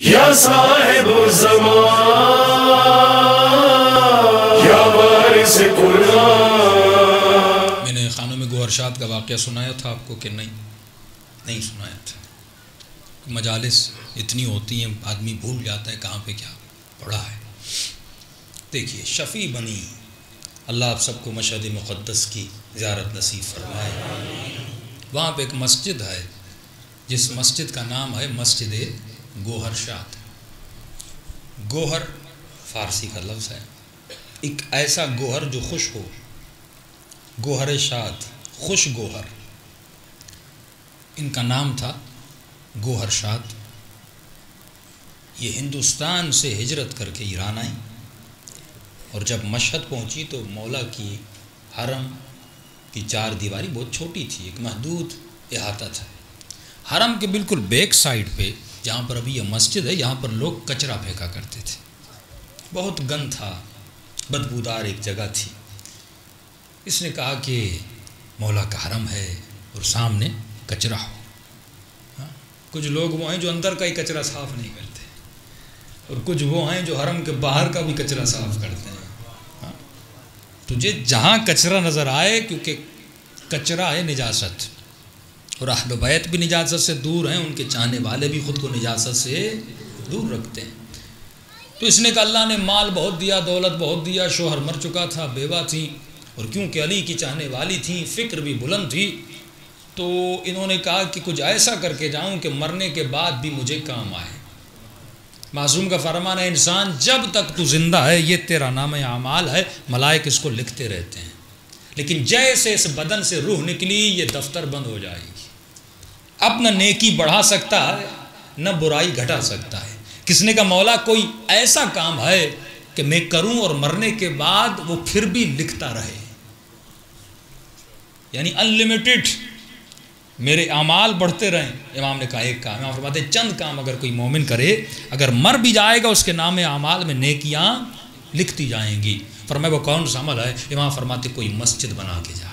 یا صاحب الزمان یا وارث قرآن۔ میں نے خانم گوہرشاد کا واقعہ سنایا تھا آپ کو کہ نہیں سنایا تھا۔ مجالس اتنی ہوتی ہیں آدمی بھول جاتا ہے کہاں پہ کیا پڑھا ہے۔ دیکھیے شفیع بنی، اللہ آپ سب کو مشہد مقدس کی زیارت نصیب فرمائے۔ وہاں پہ ایک مسجد ہے جس مسجد کا نام ہے مسجد گوہرشاد۔ گوہر فارسی کا لفظ ہے، ایک ایسا گوہر جو خوش ہو، گوہر شاد، خوش گوہر، ان کا نام تھا گوہرشاد۔ یہ ہندوستان سے ہجرت کر کے ایران آئی اور جب مشہد پہنچی تو مولا کی حرم کی چار دیواری بہت چھوٹی تھی، ایک محدود احاطہ تھا۔ حرم کے بالکل بیک سائیڈ پہ جہاں پر ابھی یہ مسجد ہے، یہاں پر لوگ کچرا پھینکا کرتے تھے، بہت گند تھا، بدبودار ایک جگہ تھی۔ اس نے کہا کہ مولا کا حرم ہے اور سامنے کچرا ہو۔ کچھ لوگ وہ ہیں جو اندر کا ہی کچرا صاف نہیں کرتے اور کچھ وہ ہیں جو حرم کے باہر کا بھی کچرا صاف کرتے ہیں۔ تجھے جہاں کچرا نظر آئے، کیونکہ کچرا ہے نجاست، اور اہل بیت بھی نجاست سے دور ہیں، ان کے چاہنے والے بھی خود کو نجاست سے دور رکھتے ہیں۔ تو اس نے کہا اللہ نے مال بہت دیا، دولت بہت دیا، شوہر مر چکا تھا، بیوہ تھیں، اور کیونکہ علی کی چاہنے والی تھیں، فکر بھی بلند تھی، تو انہوں نے کہا کہ کچھ ایسا کر کے جاؤں کہ مرنے کے بعد بھی مجھے کام آئے۔ معصوم کا فرمان ہے انسان جب تک تو زندہ ہے یہ تیرا نام اعمال ہے، ملائک اس کو لکھتے رہتے ہیں، لیکن جیسے اس بدن سے روح نکلی یہ دفتر بند ہو جائے گی۔ اب نہ نیکی بڑھا سکتا ہے نہ برائی گھٹا سکتا ہے۔ کس نے کہا مولا کوئی ایسا کام ہے کہ میں کروں اور مرنے کے بعد وہ پھر بھی لکھتا رہے، یعنی انلمیٹڈ میرے اعمال بڑھتے رہیں۔ امام نے کہا ایک کام، امام فرماتے ہیں چند کام اگر کوئی مومن کرے، اگر مر بھی جائے گا اس کے نام اعمال میں نیکیاں لکھتی جائیں گی۔ فرمایا وہ کون سا عمل ہے؟ امام فرماتے کوئی مسجد بنا کے جا۔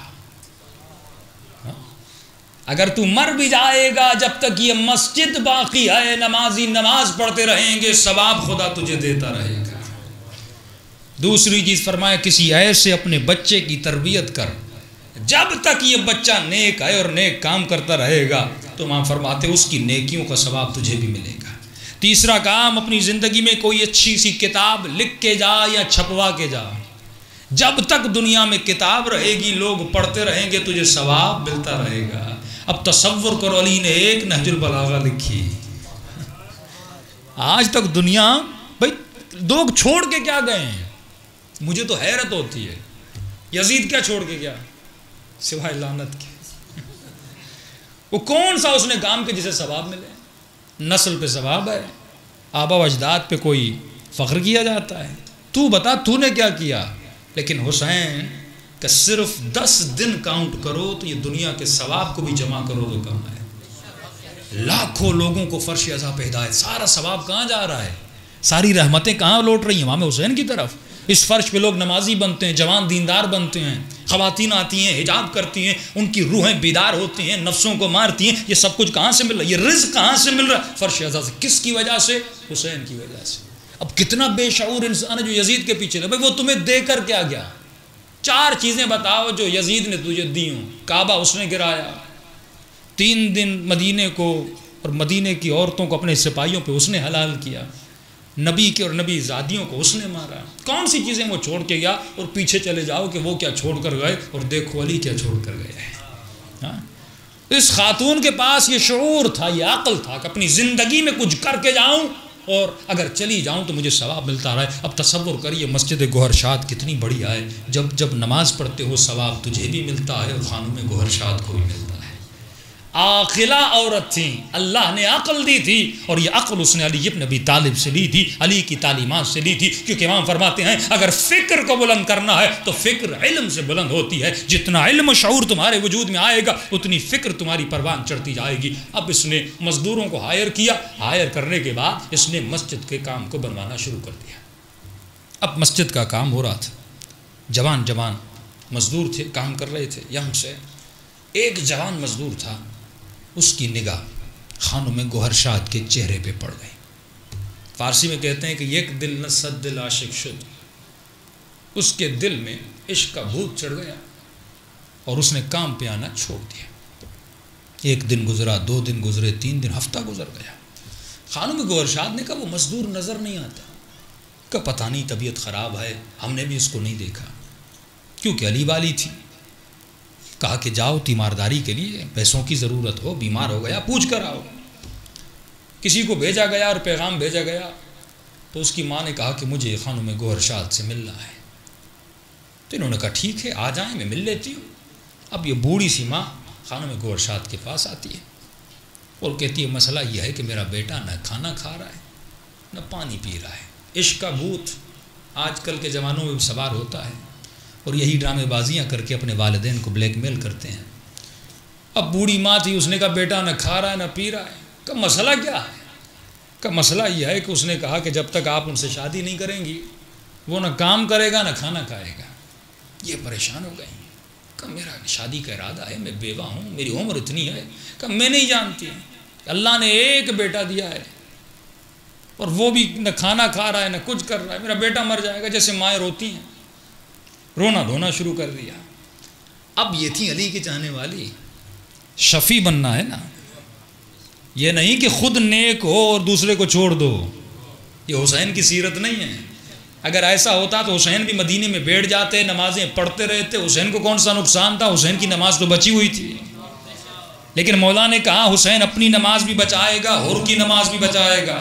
اگر تو مر بھی جائے گا جب تک یہ مسجد باقی ہے، نمازی نماز پڑھتے رہیں گے، ثواب خدا تجھے دیتا رہے گا۔ دوسری چیز فرمایا کسی ایسے اپنے بچے کی تربیت کر جب تک یہ بچہ نیک ہے اور نیک کام کرتا رہے گا تو امام فرماتے اس کی نیکیوں کا ثواب تجھے بھی ملے گا۔ تیسرا کام اپنی زندگی میں کوئی اچھی سی کتاب لکھ کے جا یا چھپوا کے جا، جب تک دنیا میں کتاب رہے گی لوگ پڑھتے رہیں گے تجھے ثواب ملتا رہے گا۔ اب تصور کرو علی نے ایک نہج البلاغہ لکھی، آج تک دنیا بھائی لوگ چھوڑ کے کیا گئے ہیں؟ مجھے تو حیرت ہوتی ہے، یزید کیا چھوڑ کے گیا سوائے لعنت کے؟ وہ کون سا اس نے کام کے جسے ثواب ملے؟ نسل پہ ثواب ہے، آبا و اجداد پہ کوئی فخر کیا جاتا ہے؟ تو بتا تو نے کیا کیا؟ لیکن حسین کہ صرف 10 دن کاؤنٹ کرو تو یہ دنیا کے ثواب کو بھی جمع کرو تو کم ہے۔ لاکھوں لوگوں کو فرش عزا پہ ہدایت، سارا ثواب کہاں جا رہا ہے؟ ساری رحمتیں کہاں لوٹ رہی ہیں؟ امام حسین کی طرف۔ اس فرش پہ لوگ نمازی بنتے ہیں، جوان دیندار بنتے ہیں، خواتین آتی ہیں حجاب کرتی ہیں، ان کی روحیں بیدار ہوتی ہیں، نفسوں کو مارتی ہیں۔ یہ سب کچھ کہاں سے مل رہا ہے؟ یہ رزق کہاں سے مل رہا ہے؟ فرش عزا سے۔ کس کی وجہ سے؟ حسین کی وجہ سے۔ اب کتنا بے شعور انسان ہے جو یزید کے پیچھے لگا۔ بھائی وہ تمہیں دے کر کیا گیا؟ 4 چیزیں بتاؤ جو یزید نے تجھے دی ہوں۔ کعبہ اس نے گرایا، 3 دن مدینے کو اور مدینے کی عورتوں کو اپنے سپاہیوں پہ اس نے حلال کیا، نبی کے اور نبی زادیوں کو اس نے مارا۔ کون سی چیزیں وہ چھوڑ کے گیا؟ اور پیچھے چلے جاؤ کہ وہ کیا چھوڑ کر گئے اور دیکھو علی کیا چھوڑ کر گئے ہیں۔ اس خاتون کے پاس یہ شعور تھا، یہ عقل تھا کہ اپنی زندگی میں کچھ کر کے جاؤں اور اگر چلی جاؤں تو مجھے ثواب ملتا رہا ہے۔ اب تصور کریے مسجد گوہرشاد کتنی بڑھیا ہے، جب نماز پڑھتے ہو ثواب تجھے بھی ملتا ہے اور خانم گوہرشاد کو بھی ملتا ہے۔ عاقلہ عورت تھیں، اللہ نے عقل دی تھی اور یہ عقل اس نے علی ابن ابی طالب سے لی تھی، علی کی تعلیمات سے لی تھی، کیونکہ امام فرماتے ہیں اگر فکر کو بلند کرنا ہے تو فکر علم سے بلند ہوتی ہے۔ جتنا علم و شعور تمہارے وجود میں آئے گا اتنی فکر تمہاری پروان چڑھتی جائے گی۔ اب اس نے مزدوروں کو ہائر کیا، ہائر کرنے کے بعد اس نے مسجد کے کام کو بنوانا شروع کر دیا۔ اب مسجد کا کام ہو رہا تھا، جوان مزدور تھے، کام کر رہے تھے۔ یہاں سے ایک جوان مزدور تھا، اس کی نگاہ خانم گوہرشاد کے چہرے پہ پڑ گئی۔ فارسی میں کہتے ہیں کہ یک دل نہ صد دل عاشق شد، اس کے دل میں عشق کا بھوت چڑھ گیا اور اس نے کام پہ آنا چھوڑ دیا۔ ایک دن گزرا، 2 دن گزرے، 3 دن، ہفتہ گزر گیا۔ خانم گوہر شاد نے کہا وہ مزدور نظر نہیں آتا، کہ پتہ نہیں طبیعت خراب ہے، ہم نے بھی اس کو نہیں دیکھا، کیونکہ علی والی تھی۔ کہا کہ جاؤ تیمارداری کے لیے، پیسوں کی ضرورت ہو، بیمار ہو گیا، پوچھ کر آؤ۔ کسی کو بھیجا گیا اور پیغام بھیجا گیا تو اس کی ماں نے کہا کہ مجھے خانم گوہر شاد سے ملنا ہے۔ تو انہوں نے کہا ٹھیک ہے آ جائیں، میں مل لیتی ہوں۔ اب یہ بوڑھی سی ماں خانم گوہر شاد کے پاس آتی ہے اور کہتی ہے مسئلہ یہ ہے کہ میرا بیٹا نہ کھانا کھا رہا ہے نہ پانی پی رہا ہے، عشق کا بھوت آج کل کے زمانوں میں بھی سوار ہوتا ہے اور یہی ڈرامے بازیاں کر کے اپنے والدین کو بلیک میل کرتے ہیں۔ اب بوڑھی ماں تھی، اس نے کہا بیٹا نہ کھا رہا ہے نہ پی رہا ہے۔ کہ مسئلہ کیا ہے؟ کہ مسئلہ یہ ہے کہ اس نے کہا کہ جب تک آپ ان سے شادی نہیں کریں گی وہ نہ کام کرے گا نہ کھانا کھائے گا۔ یہ پریشان ہو گئی کہ میرا شادی کا ارادہ ہے، میں بیوہ ہوں، میری عمر اتنی ہے کہ میں نہیں جانتی اللہ نے ایک بیٹا دیا ہے اور وہ بھی نہ کھانا کھا رہا ہے نہ کچھ کر رہا ہے، میرا بیٹا مر جائے گا۔ جیسے مائیں روتی ہیں، رونا دھونا شروع کر دیا۔ اب یہ تھی علی کی چاہنے والی، شفیع بننا ہے نا، یہ نہیں کہ خود نیک ہو اور دوسرے کو چھوڑ دو، یہ حسین کی سیرت نہیں ہے۔ اگر ایسا ہوتا تو حسین بھی مدینے میں بیٹھ جاتے، نمازیں پڑھتے رہتے، حسین کو کون سا نقصان تھا، حسین کی نماز تو بچی ہوئی تھی۔ لیکن مولا نے کہا حسین اپنی نماز بھی بچائے گا، حر کی نماز بھی بچائے گا،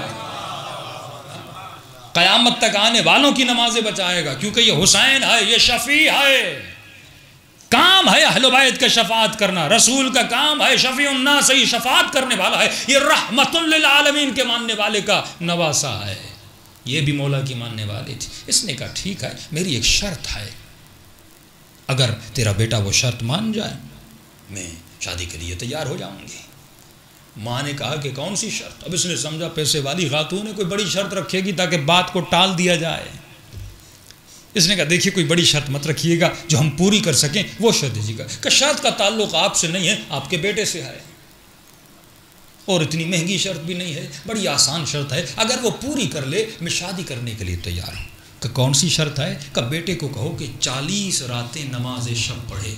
قیامت تک آنے والوں کی نمازیں بچائے گا، کیونکہ یہ حسین ہے، یہ شفیع ہے۔ کام ہے اہل بیت کا شفاعت کرنا، رسول کا کام ہے شفیع الناس، یہ شفاعت کرنے والا ہے، یہ رحمت للعالمین کے ماننے والے کا نواسہ ہے۔ یہ بھی مولا کی ماننے والی تھی۔ اس نے کہا ٹھیک ہے، میری ایک شرط ہے، اگر تیرا بیٹا وہ شرط مان جائے میں شادی کے لیے تیار ہو جاؤں گی۔ ماں نے کہا کہ کون سی شرط؟ اب اس نے سمجھا پیسے والی خاتون ہے، کوئی بڑی شرط رکھے گی تاکہ بات کو ٹال دیا جائے۔ اس نے کہا دیکھیے کوئی بڑی شرط مت رکھیے گا، جو ہم پوری کر سکیں وہ شرط دیجیے گا۔ کہ شرط کا تعلق آپ سے نہیں ہے، آپ کے بیٹے سے ہے، اور اتنی مہنگی شرط بھی نہیں ہے، بڑی آسان شرط ہے، اگر وہ پوری کر لے میں شادی کرنے کے لیے تیار ہوں۔ کہ کون سی شرط ہے؟ کہ بیٹے کو کہو کہ 40 راتیں نماز شب پڑھے،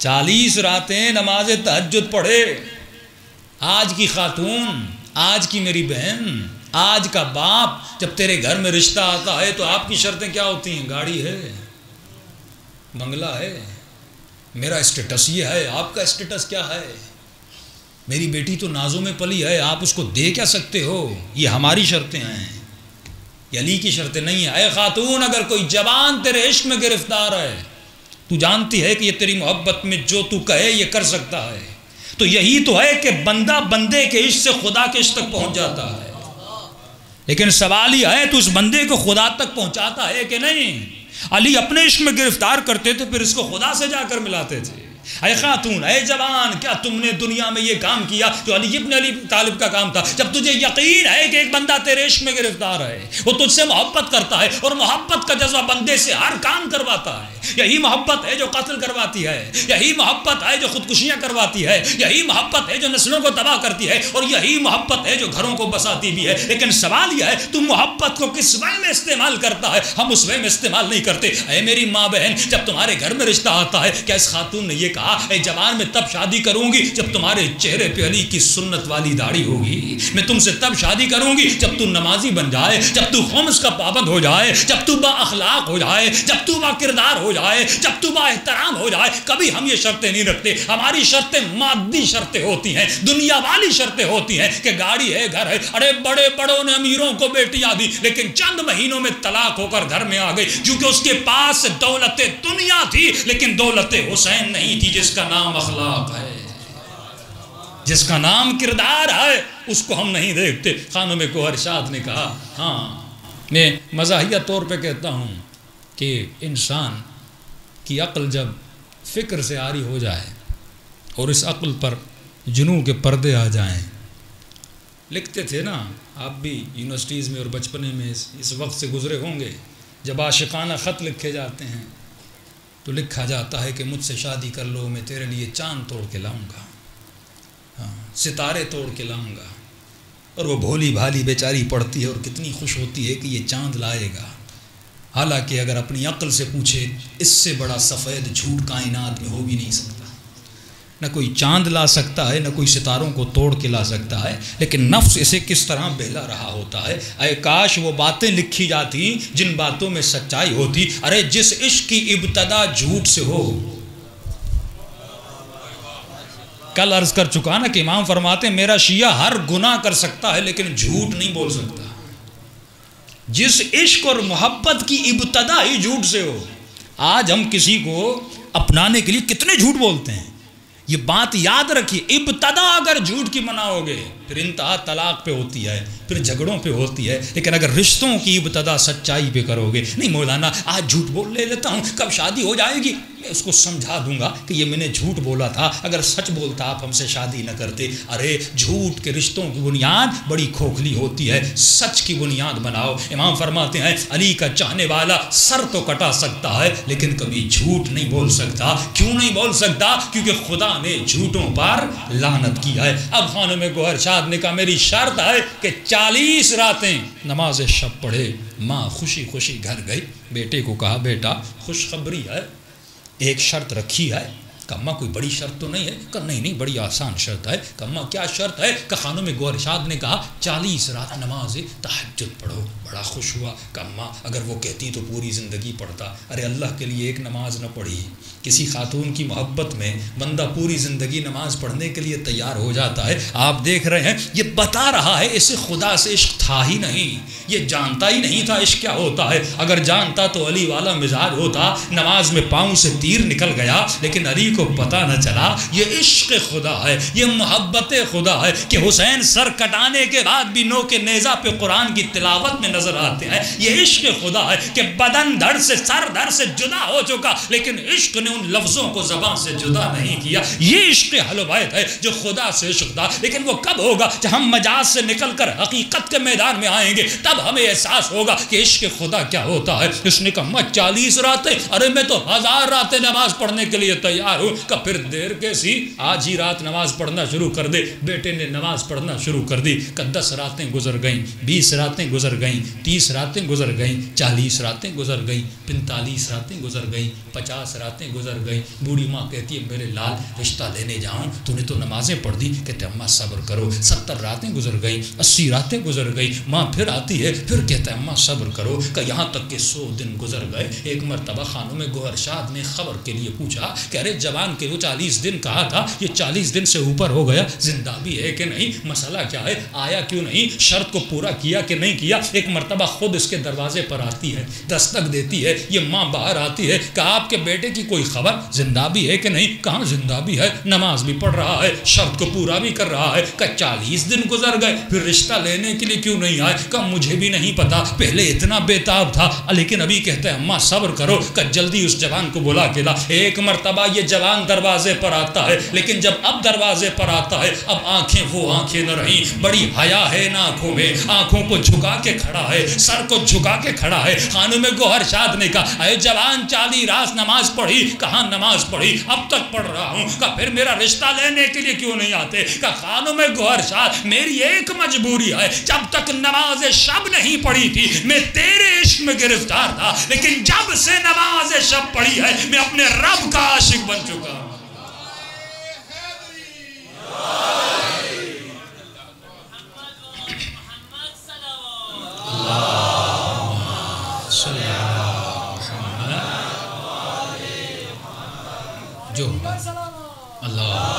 40 راتیں نماز تہجد پڑھے۔ آج کی خاتون، آج کی میری بہن، آج کا باپ جب تیرے گھر میں رشتہ آتا ہے تو آپ کی شرطیں کیا ہوتی ہیں؟ گاڑی ہے، بنگلہ ہے، میرا اسٹیٹس یہ ہے، آپ کا اسٹیٹس کیا ہے؟ میری بیٹی تو نازوں میں پلی ہے، آپ اس کو دے کیا سکتے ہو؟ یہ ہماری شرطیں ہیں، یہ علی کی شرطیں نہیں ہیں۔ اے خاتون، اگر کوئی جوان تیرے عشق میں گرفتار ہے، تو جانتی ہے کہ یہ تیری محبت میں جو تو کہے یہ کر سکتا ہے، تو یہی تو ہے کہ بندہ بندے کے عشق سے خدا کے عشق تک پہنچ جاتا ہے۔ لیکن سوال یہ ہے تو اس بندے کو خدا تک پہنچاتا ہے کہ نہیں؟ علی اپنے عشق میں گرفتار کرتے تھے، پھر اس کو خدا سے جا کر ملاتے تھے۔ اے خاتون، اے جوان، کیا تم نے دنیا میں یہ کام کیا جو علی ابن ابی طالب کا کام تھا؟ جب تجھے یقین ہے کہ ایک بندہ تیرے عشق میں گرفتار ہے، وہ تجھ سے محبت کرتا ہے، اور محبت کا جذبہ بندے سے ہر کام کرواتا ہے، یہی محبت ہے جو قتل کرواتی ہے، یہی محبت ہے جو خودکشیاں کرواتی ہے، یہی محبت ہے جو نسلوں کو تباہ کرتی ہے، اور یہی محبت ہے جو گھروں کو بساتی بھی ہے۔ لیکن سوال یہ ہے تم محبت کو کس وے میں استعمال کرتا ہے؟ ہم اس وے میں استعمال نہیں کرتے۔ اے میری ماں بہن، جب تمہارے گھر میں رشتہ آتا ہے، کیا اس خاتون نے یہ کہا اے جوان میں تب شادی کروں گی جب تمہارے چہرے پہ علی کی سنت والی داڑھی ہوگی، میں تم سے تب شادی کروں گی جب تو نمازی بن جائے، جب تو خمس کا پابند ہو جائے، جب تو با اخلاق ہو جائے، جب تو با کردار ہو جائے، جب تو با احترام ہو جائے۔ کبھی ہم یہ شرطیں نہیں رکھتے، ہماری شرطیں مادی شرطیں ہوتی ہیں، دنیا والی شرطیں ہوتی ہیں کہ گاڑی ہے، گھر ہے۔ ارے بڑے بڑوں نے امیروں کو بیٹیاں دی، لیکن چند مہینوں میں طلاق ہو کر گھر میں آ گئی، کیونکہ اس کے پاس دولت دنیا تھی لیکن دولت حسین نہیں تھی، جس کا نام اخلاق ہے، جس کا نام کردار ہے، اس کو ہم نہیں دیکھتے۔ خانم گوہر شاد نے کہا ہاں، میں مزاحیہ طور پہ کہتا ہوں کہ انسان کی عقل جب فکر سے عاری ہو جائے اور اس عقل پر جنوں کے پردے آ جائیں، لکھتے تھے نا آپ بھی یونیورسٹیز میں اور بچپنے میں اس وقت سے گزرے ہوں گے، جب عاشقانہ خط لکھے جاتے ہیں تو لکھا جاتا ہے کہ مجھ سے شادی کر لو، میں تیرے لیے چاند توڑ کے لاؤں گا، ستارے توڑ کے لاؤں گا، اور وہ بھولی بھالی بیچاری پڑھتی ہے اور کتنی خوش ہوتی ہے کہ یہ چاند لائے گا، حالانکہ اگر اپنی عقل سے پوچھے اس سے بڑا سفید جھوٹ کائنات میں ہو بھی نہیں سکتا۔ نہ کوئی چاند لا سکتا ہے، نہ کوئی ستاروں کو توڑ کے لا سکتا ہے، لیکن نفس اسے کس طرح بہلا رہا ہوتا ہے۔ اے کاش وہ باتیں لکھی جاتی جن باتوں میں سچائی ہوتی۔ ارے جس عشق کی ابتدا جھوٹ سے ہو، کل عرض کر چکا نا کہ امام فرماتے ہیں میرا شیعہ ہر گناہ کر سکتا ہے لیکن جھوٹ نہیں بول سکتا۔ جس عشق اور محبت کی ابتدا ہی جھوٹ سے ہو۔ آج ہم کسی کو اپنانے کے لیے کتنے جھوٹ بولتے ہیں، یہ بات یاد رکھیے، ابتدا اگر جھوٹ کی مناؤ گے پھر انتہا طلاق پہ ہوتی ہے، پھر جھگڑوں پہ ہوتی ہے، لیکن اگر رشتوں کی ابتدا سچائی پہ کرو گے، نہیں مولانا آج جھوٹ بول لے لیتا ہوں، کب شادی ہو جائے گی، میں اس کو سمجھا دوں گا کہ یہ میں نے جھوٹ بولا تھا، اگر سچ بولتا آپ ہم سے شادی نہ کرتے۔ ارے جھوٹ کے رشتوں کی بنیاد بڑی کھوکھلی ہوتی ہے، سچ کی بنیاد بناؤ۔ امام فرماتے ہیں علی کا چاہنے والا سر تو کٹا سکتا ہے لیکن کبھی جھوٹ نہیں بول سکتا۔ کیوں نہیں بول سکتا؟ کیونکہ خدا نے جھوٹوں پر لعنت کیا ہے۔ اب خانم گوہر شاد نے کہا میری شرط ہے کہ 40 راتیں نماز شب پڑھے۔ ماں خوشی خوشی گھر گئی، بیٹے کو کہا بیٹا خوشخبری ہے، ایک شرط رکھی ہے۔ کہا کوئی بڑی شرط تو نہیں ہے؟ کہا نہیں بڑی آسان شرط ہے۔ کہا کیا شرط ہے؟ کہ خانم گوہر شاد نے کہا 40 رات نماز تہجد پڑھو۔ بڑا خوش ہوا۔ کہا اگر وہ کہتی تو پوری زندگی پڑھتا۔ ارے اللہ کے لیے ایک نماز نہ پڑھی، کسی خاتون کی محبت میں بندہ پوری زندگی نماز پڑھنے کے لیے تیار ہو جاتا ہے۔ آپ دیکھ رہے ہیں یہ بتا رہا ہے اسے خدا سے عشق تھا ہی نہیں، یہ جانتا ہی نہیں تھا عشق کیا ہوتا ہے۔ اگر جانتا تو علی والا مزاج ہوتا، نماز میں پاؤں سے تیر نکل گیا، لیکن علی کو پتہ نہ چلا یہ عشق خدا ہے، یہ محبت خدا ہے کہ حسین سر کٹانے کے بعد بھی نو کے نیزہ پہ قرآن کی تلاوت میں نظر آتے ہیں۔ یہ عشق خدا ہے کہ بدن دھڑ سے سر دھڑ سے جدا ہو چکا لیکن عشق نے ان لفظوں کو زبان سے جدا نہیں کیا۔ یہ عشق اہل بیت ہے جو خدا سے عشق تھا، لیکن وہ کب ہوگا جب ہم مجاز سے نکل کر حقیقت کے میدان میں آئیں گے، تب ہمیں احساس ہوگا کہ عشق خدا کیا ہوتا ہے۔ اس نے کہا 40 راتیں، ارے میں تو 1000 راتیں نماز پڑھنے کے لیے تیار ہوں۔ کہ پھر دیر کیسی، آج ہی رات نماز پڑھنا شروع کر دے۔ بیٹے نے نماز پڑھنا شروع کر دی۔ کہ 10 راتیں گزر گئیں، 20 راتیں گزر گئیں، 30 راتیں گزر گئیں، 40 راتیں گزر گئیں، 45 راتیں گزر گئیں، 50 راتیں گزر گئیں۔ بوڑھی ماں کہتی ہے میرے لال رشتہ لینے جاؤں، تو نے تو نمازیں پڑھ دی۔ کہتے اماں صبر کرو۔ 70 راتیں گزر گئیں، 80 راتیں گزر گئیں۔ ماں پھر آتی ہے، پھر کہتا ہے اماں صبر کرو۔ کہ یہاں تک کہ 100 دن گزر گئے۔ ایک مرتبہ خانم گوہر شاد نے خبر کے لیے پوچھا کہ ارے جوان کے وہ 40 دن کہا تھا، یہ 40 دن سے اوپر ہو گیا، زندہ بھی ہے کہ نہیں؟ مسئلہ کیا ہے؟ آیا کیوں نہیں؟ شرط کو پورا کیا کہ نہیں کیا؟ ایک مرتبہ خود اس کے دروازے پر آتی ہے، دستک دیتی ہے، یہ ماں باہر آتی ہے کہ آپ کے بیٹے کی کوئی خبر، زندہ بھی ہے کہ نہیں؟ کہاں زندہ بھی ہے، نماز بھی پڑھ رہا ہے، شرط کو پورا بھی کر رہا ہے۔ کہ 40 دن گزر گئے، پھر رشتہ لینے کے لیے کیوں نہیں آئے؟ کہ مجھے بھی نہیں پتا، پہلے اتنا بےتاب تھا لیکن ابھی کہتا ہے اماں صبر کرو۔ کہ جلدی اس جوان کو بلا کے لا۔ ایک مرتبہ یہ جوان دروازے پر آتا ہے، لیکن جب اب دروازے پر آتا ہے اب آنکھیں وہ آنکھیں نہ رہی، بڑی حیا ہے ان آنکھوں میں، آنکھوں کو جھکا کے کھڑا ہے، سر کو جھکا کے کھڑا ہے۔ خانم گوہر شاد نے کہا اے جوان 40 رات نماز پڑھی؟ کہاں نماز پڑھی؟ اب تک پڑھ رہا ہوں۔ کہا پھر میرا رشتہ لینے کے لیے کیوں نہیں آتے؟ کہا خانم گوہر شاد میری ایک مجبوری ہے، جب تک نماز شب نہیں پڑھی تھی میں تیرے عشق میں گرفتار تھا، لیکن جب سے نماز شب پڑھی ہے میں اپنے رب کا عاشق بن چکا ہوں۔ جو اللہ